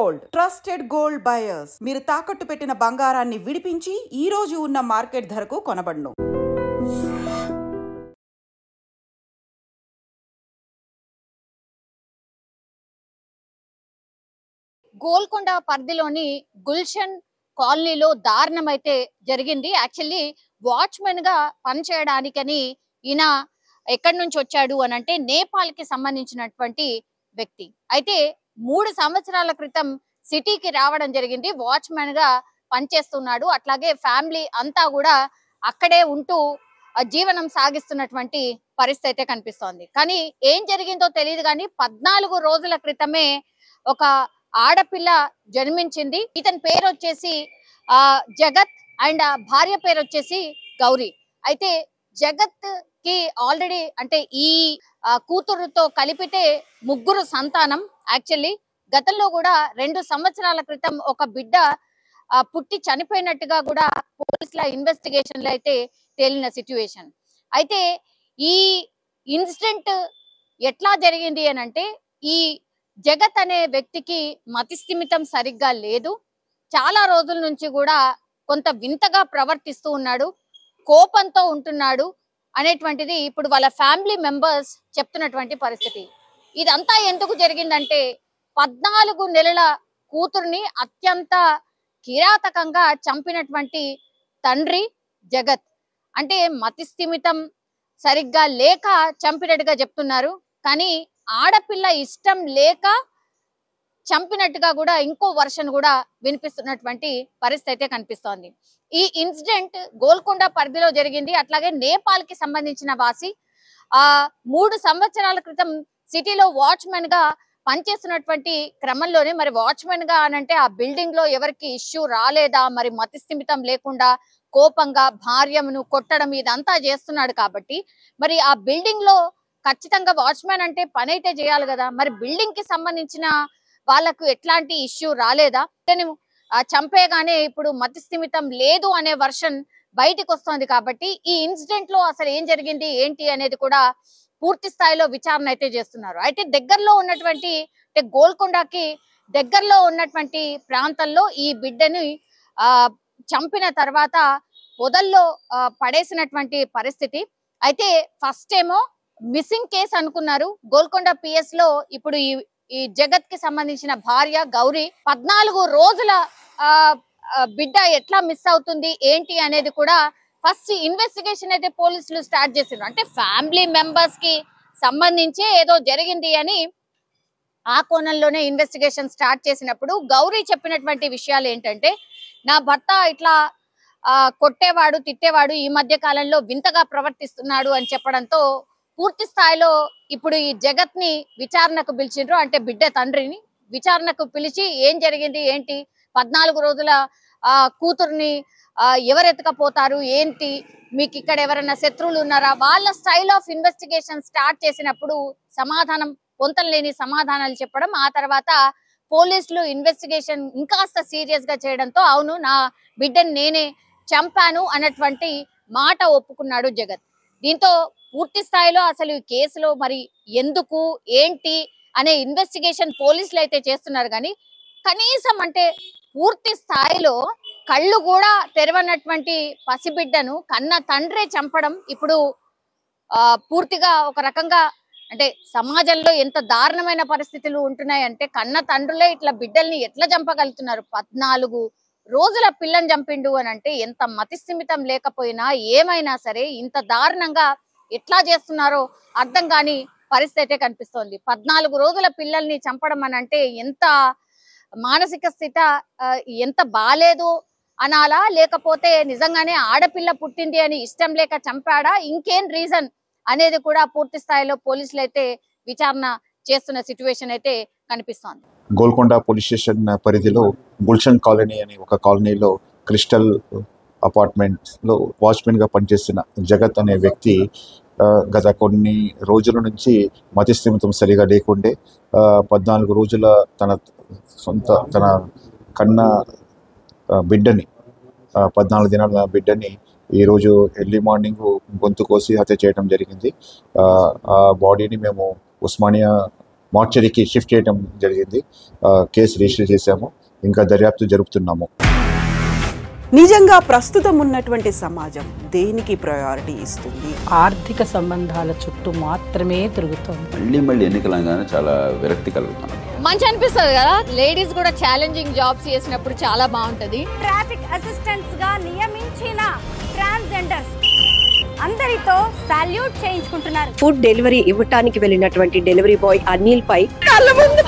Gold, trusted gold buyers. మీరు తాకట్టు పెట్టిన బంగారాన్ని విడిపించి ఈ రోజు ఉన్న మార్కెట్ ధరకు కొనబడును. గోల్కొండ పరిధిలోని గుల్షన్ కాలనీలో దారుణం అయితే జరిగింది. యాక్చువల్లీ వాచ్మెన్ గా పనిచేయడానికని ఈయన ఎక్కడి నుంచి వచ్చాడు అని అంటే నేపాల్ కి సంబంధించినటువంటి వ్యక్తి. అయితే 3 సంవత్సరాల క్రితం సిటీకి రావడం జరిగింది. వాచ్మెన్ గా పనిచేస్తున్నాడు. అట్లాగే ఫ్యామిలీ అంతా కూడా అక్కడే ఉంటూ జీవనం సాగిస్తున్నటువంటి పరిస్థితి అయితే కనిపిస్తోంది. కానీ ఏం జరిగిందో తెలియదు కానీ 14 రోజుల క్రితమే ఒక ఆడపిల్ల జన్మించింది. ఇతని పేరు వచ్చేసి జగత్ అండ్ భార్య పేరు వచ్చేసి గౌరీ. అయితే జగత్ కి ఆల్రెడీ అంటే ఈ కూతురుతో కలిపితే 3 సంతానం. యాక్చువల్లీ గతంలో కూడా 2 సంవత్సరాల క్రితం ఒక బిడ్డ పుట్టి చనిపోయినట్టుగా కూడా పోలీసుల ఇన్వెస్టిగేషన్లు అయితే తేలిన సిచ్యువేషన్. అయితే ఈ ఇన్సిడెంట్ ఎట్లా జరిగింది అని అంటే ఈ జగత్ అనే వ్యక్తికి మతిస్థిమితం సరిగ్గా లేదు. చాలా రోజుల నుంచి కూడా కొంత వింతగా ప్రవర్తిస్తూ ఉన్నాడు, కోపంతో ఉంటున్నాడు అనేటువంటిది ఇప్పుడు వాళ్ళ ఫ్యామిలీ మెంబర్స్ చెప్తున్నటువంటి పరిస్థితి. ఇదంతా ఎందుకు జరిగిందంటే 14 నెలల కూతుర్ని అత్యంత కిరాతకంగా చంపినటువంటి తండ్రి జగత్. అంటే మతిస్థిమితం సరిగ్గా లేక చంపినట్టుగా చెప్తున్నారు. కానీ ఆడపిల్ల ఇష్టం లేక చంపినట్టుగా కూడా ఇంకో వర్షన్ కూడా వినిపిస్తున్నటువంటి పరిస్థితి అయితే కనిపిస్తోంది. ఈ ఇన్సిడెంట్ గోల్కొండ పరిధిలో జరిగింది. అట్లాగే నేపాల్ కి సంబంధించిన వాసి 3 సంవత్సరాల క్రితం సిటీలో వాచ్మెన్ గా పనిచేస్తున్నటువంటి క్రమంలోనే మరి వాచ్మెన్ గా అనంటే ఆ బిల్డింగ్ లో ఎవరికి ఇష్యూ రాలేదా, మరి మతిస్థిమితం లేకుండా కోపంగా భార్యను కొట్టడం ఇదంతా చేస్తున్నాడు కాబట్టి మరి ఆ బిల్డింగ్ లో ఖచ్చితంగా వాచ్మెన్ అంటే పని అయితే చేయాలి కదా. మరి బిల్డింగ్ కి సంబంధించిన వాళ్ళకు ఎట్లాంటి ఇష్యూ రాలేదా? చంపేగానే ఇప్పుడు మతిస్థిమితం లేదు అనే వర్షన్ బయటకు వస్తుంది. కాబట్టి ఈ ఇన్సిడెంట్ లో అసలు ఏం జరిగింది ఏంటి అనేది కూడా పూర్తి స్థాయిలో విచారణ అయితే చేస్తున్నారు. అయితే దగ్గరలో ఉన్నటువంటి గోల్కొండకి దగ్గరలో ఉన్నటువంటి ప్రాంతంలో ఈ బిడ్డని చంపిన తర్వాత పొదల్లో పడేసినటువంటి పరిస్థితి. అయితే ఫస్ట్ ఏమో మిస్సింగ్ కేసు అనుకున్నారు గోల్కొండ పిఎస్ లో. ఇప్పుడు ఈ జగత్ కి సంబంధించిన భార్య గౌరీ 14 రోజుల బిడ్డ ఎట్లా మిస్ అవుతుంది ఏంటి అనేది కూడా ఫస్ట్ ఇన్వెస్టిగేషన్ అయితే పోలీసులు స్టార్ట్ చేసిండ్రు. అంటే ఫ్యామిలీ మెంబర్స్ కి సంబంధించి ఏదో జరిగింది అని ఆ కోణంలోనే ఇన్వెస్టిగేషన్ స్టార్ట్ చేసినప్పుడు గౌరీ చెప్పినటువంటి విషయాలు ఏంటంటే నా భర్త ఇట్లా కొట్టేవాడు, తిట్టేవాడు, ఈ మధ్య కాలంలో వింతగా ప్రవర్తిస్తున్నాడు అని చెప్పడంతో పూర్తి స్థాయిలో ఇప్పుడు ఈ జగత్ ని విచారణకు పిలిచిండ్రు. అంటే బిడ్డ తండ్రిని విచారణకు పిలిచి ఏం జరిగింది ఏంటి, 14 రోజుల కూతుర్ని ఎవరెత్తుకపోతారు ఏంటి, మీకు ఇక్కడ ఎవరైనా శత్రువులు ఉన్నారా, వాళ్ళ స్టైల్ ఆఫ్ ఇన్వెస్టిగేషన్ స్టార్ట్ చేసినప్పుడు సమాధానం పొంతలేని సమాధానాలు చెప్పడం. ఆ తర్వాత పోలీసులు ఇన్వెస్టిగేషన్ ఇంకాస్త సీరియస్ గా చేయడంతో అవును నా బిడ్డని నేనే చంపాను అన్నటువంటి మాట ఒప్పుకున్నాడు జగత్. దీంతో పూర్తి స్థాయిలో అసలు ఈ కేసులో మరి ఎందుకు ఏంటి అనే ఇన్వెస్టిగేషన్ పోలీసులు అయితే చేస్తున్నారు. కానీ కనీసం అంటే పూర్తి స్థాయిలో కళ్ళు కూడా తెరవనటువంటి పసిబిడ్డను కన్న తండ్రే చంపడం ఇప్పుడు పూర్తిగా ఒక రకంగా అంటే సమాజంలో ఎంత దారుణమైన పరిస్థితులు ఉంటున్నాయంటే కన్న తండ్రులే ఇట్లా బిడ్డల్ని ఎట్లా చంపగలుగుతున్నారు. 14 రోజుల పిల్లని చంపిండు అని అంటే ఎంత మతిస్థిమితం లేకపోయినా ఏమైనా సరే ఇంత దారుణంగా ఎట్లా చేస్తున్నారో అర్థం కాని పరిస్థితి కనిపిస్తోంది. 14 రోజుల పిల్లల్ని చంపడం అని అంటే ఎంత మానసిక స్థితి, ఎంత బాలేదు అనాలా, లేకపోతే నిజంగానే ఆడపిల్ల పుట్టింది అని ఇష్టం లేక చంపాడా, ఇంకేం రీజన్ అనేది కూడా పూర్తి స్థాయిలో పోలీసులు అయితే విచారణ చేస్తున్న సిచ్యువేషన్ అయితే కనిపిస్తోంది. గోల్కొండ పోలీస్ స్టేషన్ పరిధిలో గుల్షన్ కాలనీ అనే ఒక కాలనీలో క్రిస్టల్ అపార్ట్మెంట్లో వాచ్మెన్గా పనిచేస్తున్న జగత్ అనే వ్యక్తి గత కొన్ని రోజుల నుంచి మతిస్థిమితం సరిగా లేకుండే 14 రోజుల తన కన్న బిడ్డని 14 దినాల బిడ్డని ఈరోజు ఎర్లీ మార్నింగ్ గొంతు కోసి హత్య చేయడం జరిగింది. ఆ బాడీని మేము ఉస్మానియా మార్చరీకి షిఫ్ట్ చేయడం జరిగింది. కేసు రిజిస్టర్ చేశాము, ఇంకా దర్యాప్తు జరుపుతున్నాము. నిజంగా ప్రస్తుతం ఉన్నటువంటి సమాజం దేనికి ప్రయారిటీ ఇస్తుంది? ఆర్థిక సంబంధాల చుట్టూ మాత్రమే తిరుగుతుంది. మళ్ళీ ఎన్నికలంగానే చాలా విరక్తి కలుగుతాను. మంచి అనిపిస్తుంది కదా, లేడీస్ కూడా ఛాలెంజింగ్ జాబ్స్ చేసినప్పుడు చాలా బాగుంటది. ట్రాఫిక్ అసిస్టెంట్స్ గా నియమించిన ట్రాన్స్జెండర్స్ అందరితో సాల్యూట్ చేయించుకుంటున్నారు. ఫుడ్ డెలివరీ ఇవ్వటానికి వెళ్ళినటువంటి డెలివరీ బాయ్ అనిల్ పై కళ్ళ ముందు